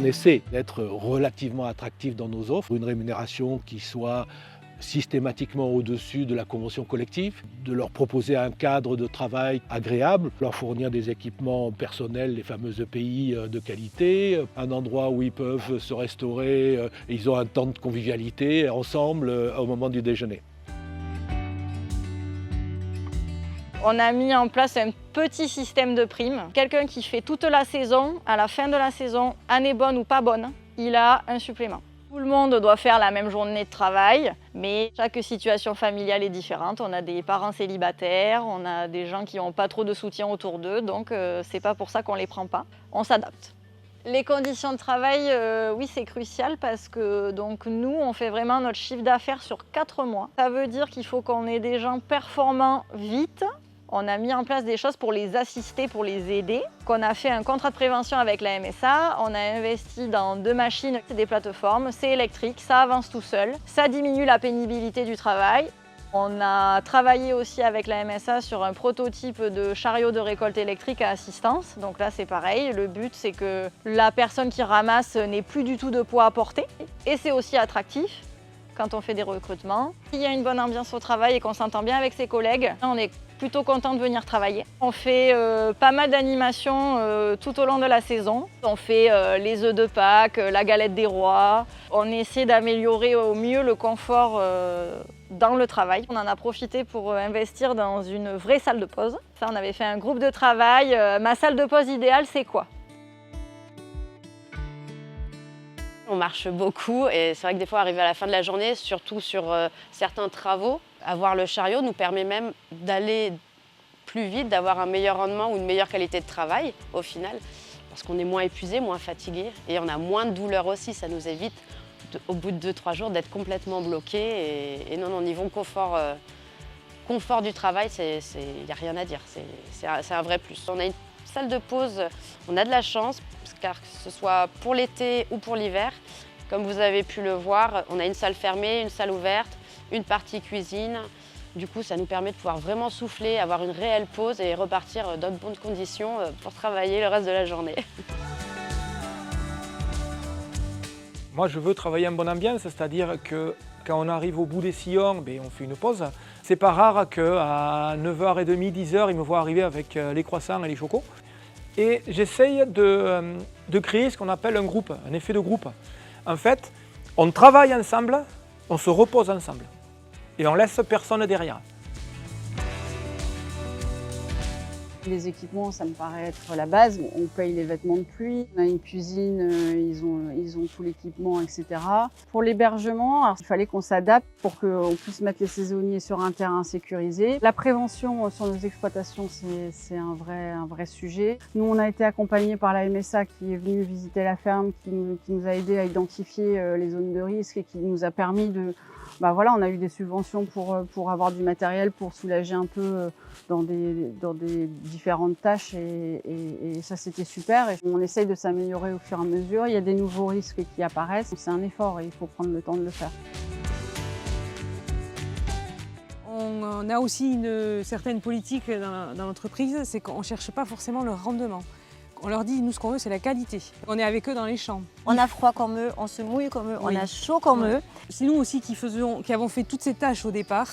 On essaie d'être relativement attractif dans nos offres, une rémunération qui soit systématiquement au-dessus de la convention collective, de leur proposer un cadre de travail agréable, leur fournir des équipements personnels, les fameux EPI de qualité, un endroit où ils peuvent se restaurer, et ils ont un temps de convivialité ensemble au moment du déjeuner. On a mis en place un petit système de primes. Quelqu'un qui fait toute la saison, à la fin de la saison, année bonne ou pas bonne, il a un supplément. Tout le monde doit faire la même journée de travail, mais chaque situation familiale est différente. On a des parents célibataires, on a des gens qui n'ont pas trop de soutien autour d'eux, donc c'est pas pour ça qu'on les prend pas. On s'adapte. Les conditions de travail, oui, c'est crucial parce que donc, nous, on fait vraiment notre chiffre d'affaires sur 4 mois. Ça veut dire qu'il faut qu'on ait des gens performants vite. On a mis en place des choses pour les assister, pour les aider. On a fait un contrat de prévention avec la MSA. On a investi dans 2 machines, des plateformes. C'est électrique, ça avance tout seul. Ça diminue la pénibilité du travail. On a travaillé aussi avec la MSA sur un prototype de chariot de récolte électrique à assistance. Donc là, c'est pareil. Le but, c'est que la personne qui ramasse n'ait plus du tout de poids à porter. Et c'est aussi attractif quand on fait des recrutements. S'il y a une bonne ambiance au travail et qu'on s'entend bien avec ses collègues, on est plutôt content de venir travailler. On fait pas mal d'animations tout au long de la saison. On fait les œufs de Pâques, la galette des rois. On essaie d'améliorer au mieux le confort dans le travail. On en a profité pour investir dans une vraie salle de pause. Ça, on avait fait un groupe de travail. Ma salle de pause idéale, c'est quoi ? On marche beaucoup et c'est vrai que des fois, arriver à la fin de la journée, surtout sur certains travaux, avoir le chariot nous permet même d'aller plus vite, d'avoir un meilleur rendement ou une meilleure qualité de travail au final, parce qu'on est moins épuisé, moins fatigué et on a moins de douleur aussi. Ça nous évite, au bout de 2-3 jours, d'être complètement bloqué. Et non, niveau confort du travail, il n'y a rien à dire. C'est un vrai plus. On a une salle de pause, on a de la chance, car que ce soit pour l'été ou pour l'hiver, comme vous avez pu le voir, on a une salle fermée, une salle ouverte, une partie cuisine. Du coup, ça nous permet de pouvoir vraiment souffler, avoir une réelle pause et repartir dans de bonnes conditions pour travailler le reste de la journée. Moi, je veux travailler en bonne ambiance, c'est-à-dire que quand on arrive au bout des sillons, on fait une pause. C'est pas rare qu'à 9h30, 10h, ils me voient arriver avec les croissants et les chocos. Et j'essaye de créer ce qu'on appelle un groupe, un effet de groupe. En fait, on travaille ensemble, on se repose ensemble. Et on laisse personne derrière. Les équipements, ça me paraît être la base. On paye les vêtements de pluie, on a une cuisine, ils ont tout l'équipement, etc. Pour l'hébergement, il fallait qu'on s'adapte pour qu'on puisse mettre les saisonniers sur un terrain sécurisé. La prévention sur nos exploitations, c'est un vrai sujet. Nous, on a été accompagnés par la MSA qui est venue visiter la ferme, qui nous a aidés à identifier les zones de risque et qui nous a permis de... on a eu des subventions pour avoir du matériel, pour soulager un peu dans des différentes tâches et ça c'était super. Et on essaye de s'améliorer au fur et à mesure. Il y a des nouveaux risques qui apparaissent. C'est un effort et il faut prendre le temps de le faire. On a aussi une certaine politique dans l'entreprise, c'est qu'on ne cherche pas forcément le rendement. On leur dit, nous, ce qu'on veut, c'est la qualité. On est avec eux dans les champs. On a froid comme eux, on se mouille comme eux, Oui. on a chaud comme eux. C'est nous aussi qui avons fait toutes ces tâches au départ.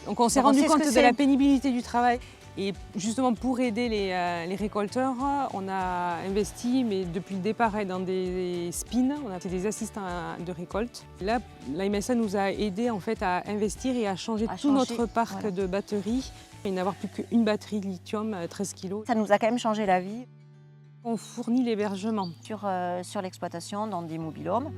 Donc on s'est rendu compte de la pénibilité du travail. Et justement, pour aider les récolteurs, on a investi, mais depuis le départ, dans des spins. On a fait des assistants de récolte. Là, la MSA nous a aidés en fait, à investir et à changer tout notre parc de batteries. Et n'avoir plus qu'une batterie de lithium, 13 kg. Ça nous a quand même changé la vie. On fournit l'hébergement. Sur l'exploitation dans des mobil-homes.